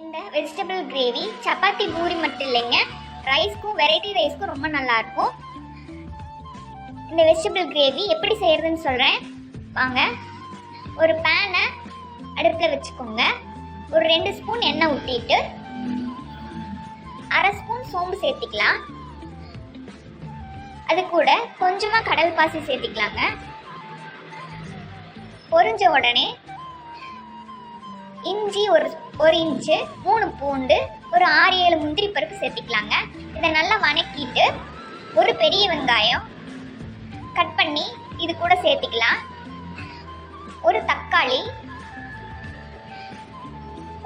இந்த vegetable gravy chapati puri மட்டும் இல்லைங்க, ரைஸ்க்கும் வெரைட்டி ரைஸ்க்கும் ரொம்ப நல்லா இருக்கும். இந்த வெஜிடபிள் கிரேவி எப்படி செய்யறதுன்னு சொல்கிறேன் வாங்க. ஒரு பேனை அடுப்பில் வச்சுக்கோங்க. ஒரு 2 ஸ்பூன் எண்ணெய் ஊற்றிட்டு 1/2 ஸ்பூன் சோம்பு சேர்த்திக்கலாம். அது கூட கொஞ்சமாக கடல் பாசி சேர்த்திக்கலாங்க. பொரிஞ்ச உடனே இஞ்சி ஒரு இன்ச்சு, 3 பூண்டு, ஒரு 6-7 முந்திரி பருப்பு சேர்த்திக்கலாங்க. இதை நல்லா வணக்கிட்டு ஒரு பெரிய வெங்காயம் கட் பண்ணி இது கூட சேர்த்திக்கலாம். ஒரு தக்காளி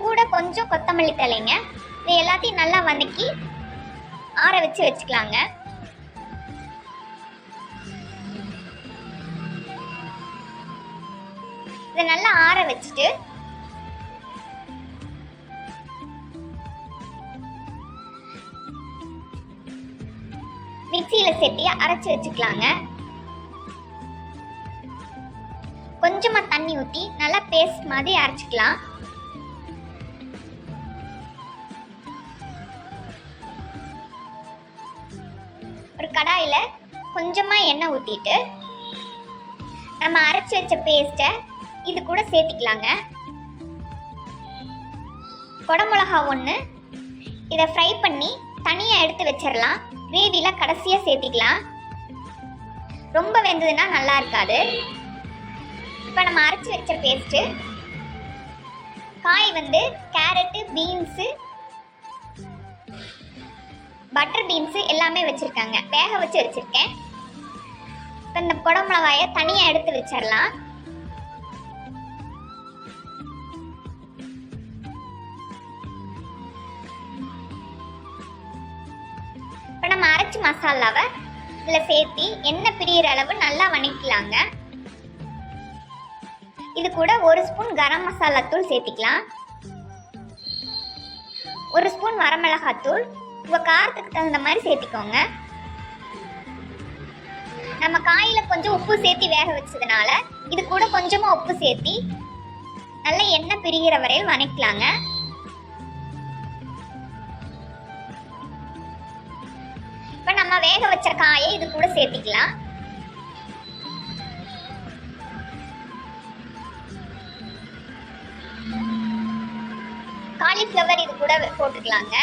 கூட கொஞ்சம் கொத்தமல்லி தலைங்க. இது எல்லாத்தையும் நல்லா வதக்கி ஆற வச்சு வச்சுக்கலாங்க. இதை நல்லா ஆற வச்சுட்டு மிக்சியில சேர்த்து அரைச்சு வச்சுக்கலாங்க. கொஞ்சமா தண்ணி ஊற்றி நல்லா பேஸ்ட் மாதிரி அரைச்சிக்கலாம். ஒரு கடாயில கொஞ்சமா எண்ணெய் ஊற்றிட்டு நம்ம அரைச்சு வச்ச பேஸ்ட்டை இது கூட சேர்த்திக்கலாங்க. குடமிளகா 1 இதை ஃப்ரை பண்ணி தனியாக எடுத்து வச்சிடலாம். கிரேவியில் கடைசியாக சேர்த்திக்கலாம். ரொம்ப வெந்ததுன்னா நல்லா இருக்காது. இப்போ நம்ம அரைச்சி வச்ச பேஸ்ட்டு, காய் கேரட்டு, பீன்ஸு, பட்டர் பீன்ஸு எல்லாமே வச்சுருக்காங்க. வேக வச்சு வச்சுருக்கேன். இப்போ இந்த குடமிளகாயை தனியாக எடுத்து வச்சிடலாம். இப்போ நம்ம அரைச்சி மசாலாவை இதில் சேர்த்து எண்ணெய் பிரியிற அளவு நல்லா வணக்கலாங்க. இது கூட 1 ஸ்பூன் கரம் மசாலா தூள் சேர்த்திக்கலாம். 1 ஸ்பூன் வரமிளகாத்தூள், உங்கள் காரத்துக்கு தகுந்த மாதிரி சேர்த்திக்கோங்க. நம்ம காயில் கொஞ்சம் உப்பு சேர்த்து வேக வச்சதுனால இது கூட கொஞ்சமாக உப்பு சேர்த்து நல்லா எண்ணெய் பிரிகிற வரையில் வணக்கலாங்க. இப்போ நம்ம வேக வச்ச காயை இது கூட சேர்த்திக்கலாம். காலிஃப்ளவர் இது கூட போட்டுக்கலாங்க.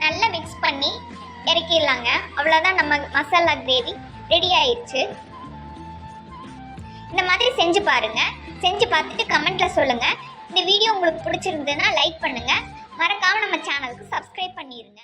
நல்லா மிக்ஸ் பண்ணி இறக்கிடலாங்க. அவ்வளோதான், நம்ம மசாலா கிரேவி ரெடி ஆயிடுச்சு. இந்த மாதிரி செஞ்சு பாருங்க. செஞ்சு பார்த்துட்டு கமெண்ட்ல சொல்லுங்க. இந்த வீடியோ உங்களுக்கு பிடிச்சிருந்ததுன்னா லைக் பண்ணுங்க. மறக்காம நம்ம சேனலுக்கு சப்ஸ்கிரைப் பண்ணிடுங்க.